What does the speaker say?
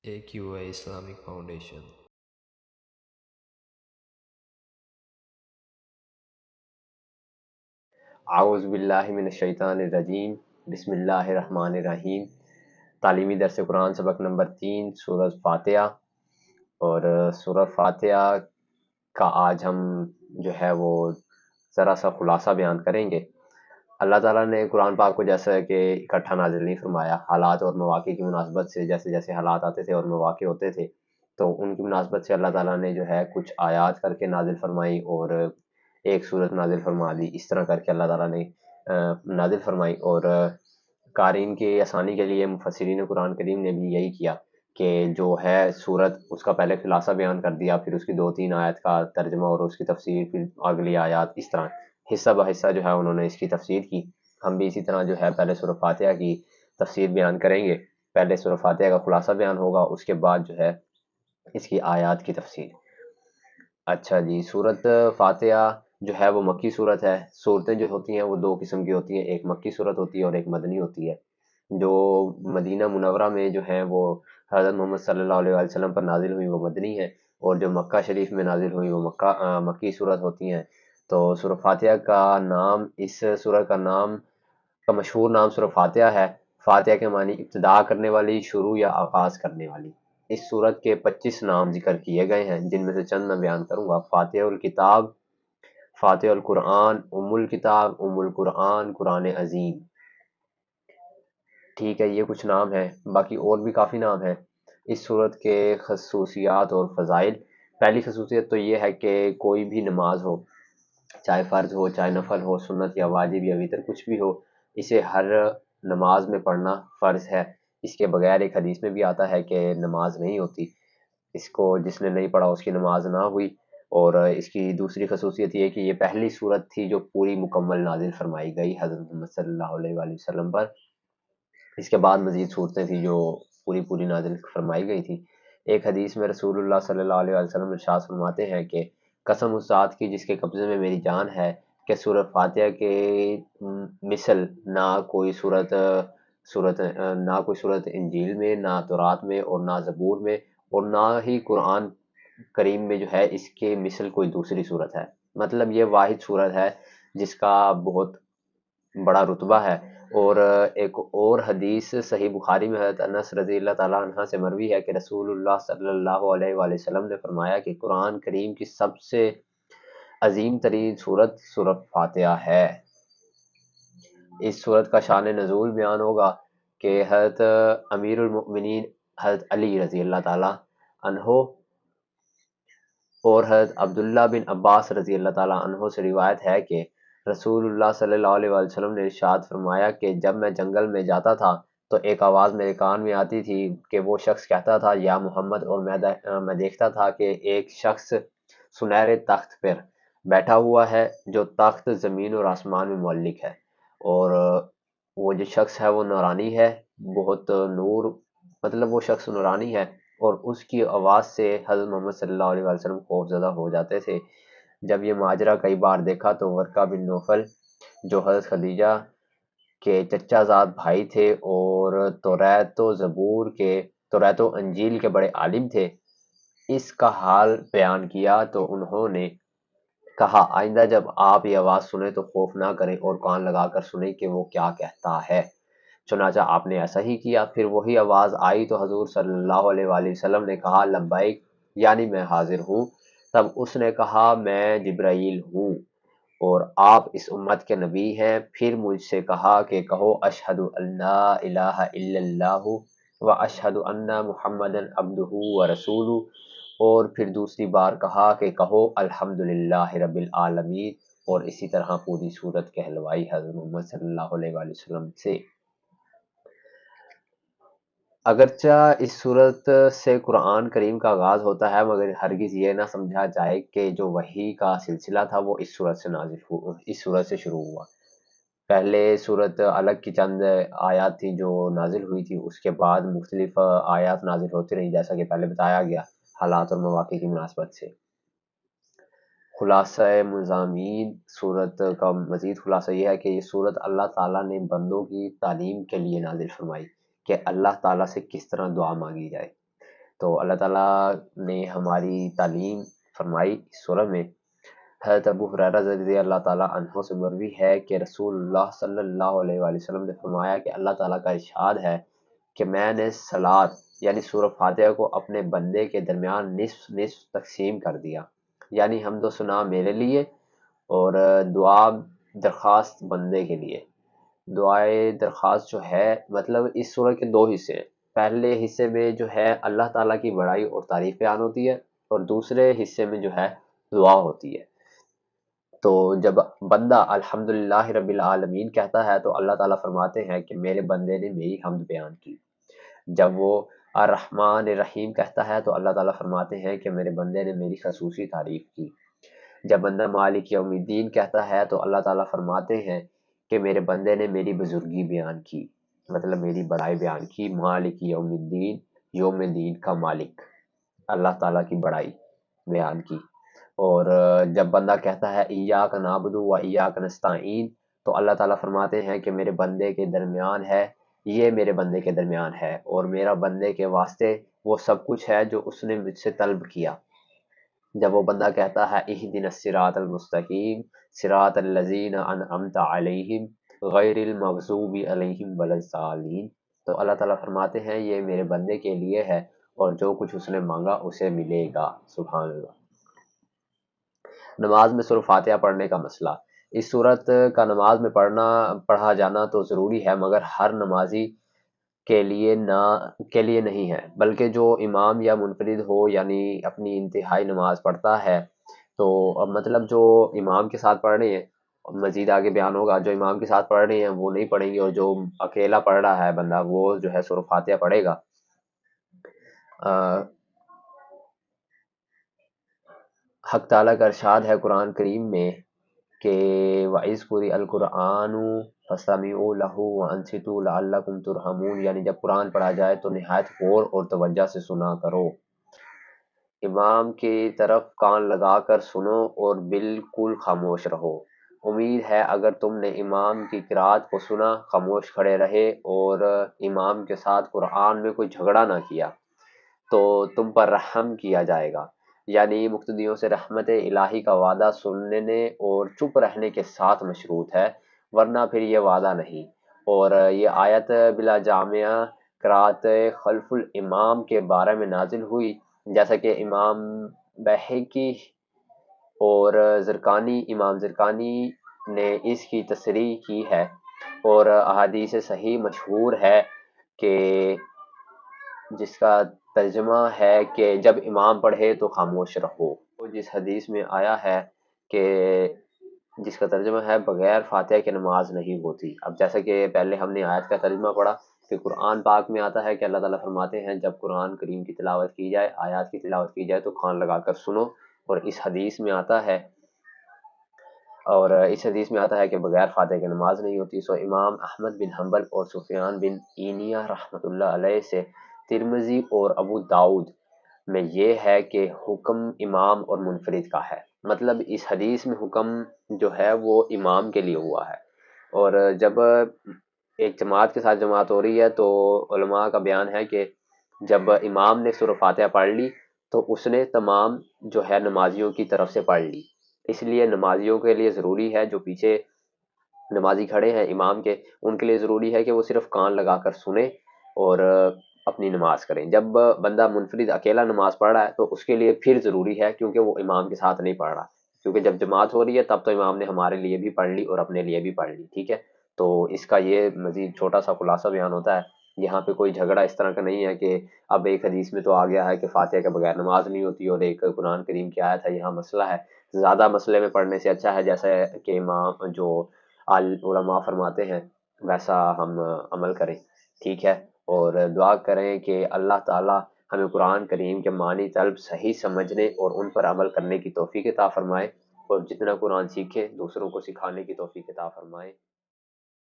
AQI Islamic Foundation. اعوذ باللہ من الشیطان الرجیم بسم اللہ الرحمن الرحیم۔ تعلیمی درس قرآن سبق نمبر 3 سورۃ فاتحہ، اور سورۃ فاتحہ کا آج ہم جو ہے وہ ذرا سا خلاصہ بیان کریں گے۔ اللہ تعالیٰ نے قرآن پاک کو جیسا کہ اکٹھا نازل نہیں فرمایا، حالات اور مواقع کی مناسبت سے جیسے جیسے حالات آتے تھے اور مواقع ہوتے تھے تو ان کی مناسبت سے اللہ تعالیٰ نے جو ہے کچھ آیات کر کے نازل فرمائی اور ایک صورت نازل فرما دی۔ اس طرح کر کے اللہ تعالیٰ نے نازل فرمائی، اور قارئین کی آسانی کے لیے مفسرین قرآن کریم نے بھی یہی کیا کہ جو ہے صورت اس کا پہلے خلاصہ بیان کر دیا، پھر اس کی 2-3 آیت کا ترجمہ اور اس کی تفسیر، پھر اگلی آیات، اس طرح حصہ بہ حصہ جو ہے انہوں نے اس کی تفسیر کی۔ ہم بھی اسی طرح جو ہے پہلے سورۃ فاتحہ کی تفسیر بیان کریں گے۔ پہلے سورۃ فاتحہ کا خلاصہ بیان ہوگا، اس کے بعد جو ہے اس کی آیات کی تفسیر۔ اچھا جی، سورۃ فاتحہ جو ہے وہ مکی صورت ہے۔ صورتیں جو ہوتی ہیں وہ 2 قسم کی ہوتی ہیں، ایک مکی صورت ہوتی ہے اور ایک مدنی ہوتی ہے۔ جو مدینہ منورہ میں جو ہیں وہ حضرت محمد صلی اللہ علیہ وسلم پر نازل ہوئی وہ مدنی ہے، اور جو مکہ شریف میں نازل ہوئی وہ مکی صورت ہوتی ہیں۔ تو سورۃ فاتحہ کا نام، اس سورۃ کا نام کا مشہور نام سورۃ فاتحہ ہے۔ فاتحہ کے معنی ابتدا کرنے والی، شروع یا آغاز کرنے والی۔ اس سورت کے 25 نام ذکر کیے گئے ہیں، جن میں سے چند میں بیان کروں گا۔ فاتحہ الکتاب، فاتحہ القرآن، ام الکتاب، ام القرآن، قرآن عظیم۔ ٹھیک ہے، یہ کچھ نام ہیں، باقی اور بھی کافی نام ہیں۔ اس صورت کے خصوصیات اور فضائل: پہلی خصوصیت تو یہ ہے کہ کوئی بھی نماز ہو، چاہے فرض ہو، چاہے نفل ہو، سنت یا واجب یا وتر کچھ بھی ہو، اسے ہر نماز میں پڑھنا فرض ہے۔ اس کے بغیر ایک حدیث میں بھی آتا ہے کہ نماز نہیں ہوتی، اس کو جس نے نہیں پڑھا اس کی نماز نہ ہوئی۔ اور اس کی دوسری خصوصیت یہ کہ یہ پہلی صورت تھی جو پوری مکمل نازل فرمائی گئی حضرت محمد صلی اللہ علیہ وآلہ وسلم پر۔ اس کے بعد مزید صورتیں تھیں جو پوری نازل فرمائی گئی تھی۔ ایک حدیث میں رسول اللہ صلی اللہ علیہ وسلم ارشاد فرماتے ہیں کہ قسم اس ذات کی جس کے قبضے میں میری جان ہے کہ سورۃ فاتحہ کے مثل نہ کوئی صورت انجیل میں، نہ تورات میں، اور نہ زبور میں، اور نہ ہی قرآن کریم میں جو ہے اس کے مثل کوئی دوسری صورت ہے۔ مطلب یہ واحد صورت ہے جس کا بہت بڑا رتبہ ہے۔ اور ایک اور حدیث صحیح بخاری میں حضرت انس رضی اللہ تعالیٰ عنہ سے مروی ہے کہ رسول اللہ صلی اللہ علیہ وآلہ وسلم نے فرمایا کہ قرآن کریم کی سب سے عظیم ترین صورت سورۃ فاتحہ ہے۔ اس صورت کا شان نزول بیان ہوگا کہ حضرت امیر المؤمنین حضرت علی رضی اللہ تعالیٰ عنہ اور حضرت عبداللہ بن عباس رضی اللہ تعالیٰ عنہ سے روایت ہے کہ رسول اللہ صلی اللہ علیہ وآلہ وسلم نے ارشاد فرمایا کہ جب میں جنگل میں جاتا تھا تو ایک آواز میرے کان میں آتی تھی کہ وہ شخص کہتا تھا یا محمد، اور میں دیکھتا تھا کہ ایک شخص سنہرے تخت پر بیٹھا ہوا ہے، جو تخت زمین اور آسمان میں معلق ہے، اور وہ جو شخص ہے وہ نورانی ہے، بہت نور، مطلب وہ شخص نورانی ہے، اور اس کی آواز سے حضرت محمد صلی اللہ علیہ وسلم خوف زدہ ہو جاتے تھے۔ جب یہ ماجرا کئی بار دیکھا تو ورقہ بن نوفل جو حضرت خدیجہ کے چچا زاد بھائی تھے اور توریت و انجیل کے بڑے عالم تھے، اس کا حال بیان کیا تو انہوں نے کہا آئندہ جب آپ یہ آواز سنیں تو خوف نہ کریں اور کان لگا کر سنیں کہ وہ کیا کہتا ہے۔ چنانچہ آپ نے ایسا ہی کیا۔ پھر وہی آواز آئی تو حضور صلی اللہ علیہ وآلہ وسلم نے کہا لبیک، یعنی میں حاضر ہوں۔ تب اس نے کہا میں جبرائیل ہوں اور آپ اس امت کے نبی ہیں۔ پھر مجھ سے کہا کہ کہو اشہد ان لا الہ الا اللہ و اشہد ان محمدًا عبدہ و رسولہ، اور پھر دوسری بار کہا کہ کہو الحمدللہ رب العالمین، اور اسی طرح پوری صورت کہلوائی حضرت محمد صلی اللہ علیہ وآلہ وسلم سے۔ اگرچہ اس صورت سے قرآن کریم کا آغاز ہوتا ہے، مگر ہرگز یہ نہ سمجھا جائے کہ جو وحی کا سلسلہ تھا وہ اس صورت سے شروع ہوا۔ پہلے صورت الگ کی چند آیات تھی جو نازل ہوئی تھی، اس کے بعد مختلف آیات نازل ہوتی رہی، جیسا کہ پہلے بتایا گیا حالات اور مواقع کی مناسبت سے۔ خلاصہ مضامین صورت کا مزید خلاصہ یہ ہے کہ یہ صورت اللہ تعالیٰ نے بندوں کی تعلیم کے لیے نازل فرمائی کہ اللہ تعالیٰ سے کس طرح دعا مانگی جائے۔ تو اللہ تعالیٰ نے ہماری تعلیم فرمائی اس سورہ میں۔ حضرت ابو ہریرہ رضی اللہ تعالیٰ عنہ سے مروی ہے کہ رسول اللہ صلی اللہ علیہ وآلہ وسلم نے فرمایا کہ اللہ تعالیٰ کا ارشاد ہے کہ میں نے صلاۃ یعنی سورہ فاتحہ کو اپنے بندے کے درمیان نصف نصف تقسیم کر دیا، یعنی حمد و ثنا میرے لیے اور دعا درخواست بندے کے لیے۔ دعائے درخواست جو ہے مطلب اس سورہ کے دو حصے ہیں۔ پہلے حصے میں جو ہے اللہ تعالیٰ کی بڑائی اور تعریف بیان ہوتی ہے، اور دوسرے حصے میں جو ہے دعا ہوتی ہے۔ تو جب بندہ الحمدللہ رب العالمین کہتا ہے تو اللہ تعالیٰ فرماتے ہیں کہ میرے بندے نے میری حمد بیان کی۔ جب وہ الرحمن الرحیم کہتا ہے تو اللہ تعالیٰ فرماتے ہیں کہ میرے بندے نے میری خصوصی تعریف کی۔ جب بندہ مالک یوم الدین کہتا ہے تو اللہ تعالیٰ فرماتے ہیں کہ میرے بندے نے میری بزرگی بیان کی، مطلب میری بڑائی بیان کی۔ مالک یوم الدین، یوم دین کا مالک، اللہ تعالیٰ کی بڑائی بیان کی۔ اور جب بندہ کہتا ہے ایاک نعبد و ایاک نستعین تو اللہ تعالیٰ فرماتے ہیں کہ میرے بندے کے درمیان ہے، یہ میرے بندے کے درمیان ہے، اور میرا بندے کے واسطے وہ سب کچھ ہے جو اس نے مجھ سے طلب کیا۔ جب وہ بندہ کہتا ہے اہدنا الصراط المستقیم صراط الذین انعمت علیہم غیر المغضوب علیہم ولا الضالین تو اللہ تعالیٰ فرماتے ہیں یہ میرے بندے کے لیے ہے اور جو کچھ اس نے مانگا اسے ملے گا۔ سبحان اللہ۔ نماز میں سورہ فاتحہ پڑھنے کا مسئلہ۔ اس صورت کا نماز میں پڑھا جانا تو ضروری ہے، مگر ہر نمازی کے لیے نہیں ہے، بلکہ جو امام یا منفرد ہو یعنی اپنی انتہائی نماز پڑھتا ہے تو اب مطلب جو امام کے ساتھ پڑھ رہے ہیں، مزید آگے بیان ہوگا، جو امام کے ساتھ پڑھ رہے ہیں وہ نہیں پڑھیں گے، اور جو اکیلا پڑھ رہا ہے بندہ وہ جو ہے سورہ فاتحہ پڑھے گا۔ حق تعالیٰ کا ارشاد ہے قرآن کریم میں کہ وَإِذْ قُرِئَ الْقُرْآنُ فَاسْتَمِعُوا لَهُ وَأَنصِتُوا لَعَلَّكُمْ تُرْحَمُونَ، یعنی جب قرآن پڑھا جائے تو نہایت غور اور توجہ سے سنا کرو، امام کی طرف کان لگا کر سنو اور بالکل خاموش رہو۔ امید ہے اگر تم نے امام کی قرات کو سنا، خاموش کھڑے رہے اور امام کے ساتھ قرآن میں کوئی جھگڑا نہ کیا تو تم پر رحم کیا جائے گا، یعنی مقتدیوں سے رحمت الہی کا وعدہ سننے اور چپ رہنے کے ساتھ مشروط ہے، ورنہ پھر یہ وعدہ نہیں۔ اور یہ آیت بلا جامعہ قرات خلف الامام کے بارے میں نازل ہوئی، جیسا کہ امام بہقی اور امام زرقانی نے اس کی تصریح کی ہے، اور احادیث صحیح مشہور ہے کہ جس کا ترجمہ ہے کہ جب امام پڑھے تو خاموش رہو۔ جس حدیث میں آیا ہے کہ جس کا ترجمہ ہے بغیر فاتحہ کے نماز نہیں ہوتی۔ اب جیسا کہ پہلے ہم نے آیت کا ترجمہ پڑھا کہ قرآن پاک میں آتا ہے کہ اللہ تعالیٰ فرماتے ہیں جب قرآن کریم کی تلاوت کی جائے، آیات کی تلاوت کی جائے تو کان لگا کر سنو، اور اس حدیث میں آتا ہے کہ بغیر فاتحہ کی نماز نہیں ہوتی۔ سو امام احمد بن حنبل اور سفیان بن عینیہ رحمۃ اللہ علیہ سے ترمذی اور ابو داؤد میں یہ ہے کہ حکم امام اور منفرد کا ہے، مطلب اس حدیث میں حکم جو ہے وہ امام کے لیے ہوا ہے، اور جب ایک جماعت کے ساتھ جماعت ہو رہی ہے تو علماء کا بیان ہے کہ جب امام نے سورہ فاتحہ پڑھ لی تو اس نے تمام جو ہے نمازیوں کی طرف سے پڑھ لی، اس لیے نمازیوں کے لیے ضروری ہے، جو پیچھے نمازی کھڑے ہیں امام کے، ان کے لیے ضروری ہے کہ وہ صرف کان لگا کر سنیں اور اپنی نماز کریں۔ جب بندہ منفرد اکیلا نماز پڑھ رہا ہے تو اس کے لیے پھر ضروری ہے، کیونکہ وہ امام کے ساتھ نہیں پڑھ رہا، کیونکہ جب جماعت ہو رہی ہے تب تو امام نے ہمارے لیے بھی پڑھ لی اور اپنے لیے بھی پڑھ لی، ٹھیک ہے۔ تو اس کا یہ مزید چھوٹا سا خلاصہ بیان ہوتا ہے، یہاں پہ کوئی جھگڑا اس طرح کا نہیں ہے کہ اب ایک حدیث میں تو آ گیا ہے کہ فاتحہ کے بغیر نماز نہیں ہوتی اور ایک قرآن کریم کی آیت ہے، یہاں مسئلہ ہے۔ زیادہ مسئلے میں پڑھنے سے اچھا ہے جیسا کہ امام جو علماء فرماتے ہیں ویسا ہم عمل کریں، ٹھیک ہے، اور دعا کریں کہ اللہ تعالیٰ ہمیں قرآن کریم کے معنی طلب صحیح سمجھنے اور ان پر عمل کرنے کی توفیق عطا فرمائے، اور جتنا قرآن سیکھیں دوسروں کو سکھانے کی توفیق عطا فرمائے۔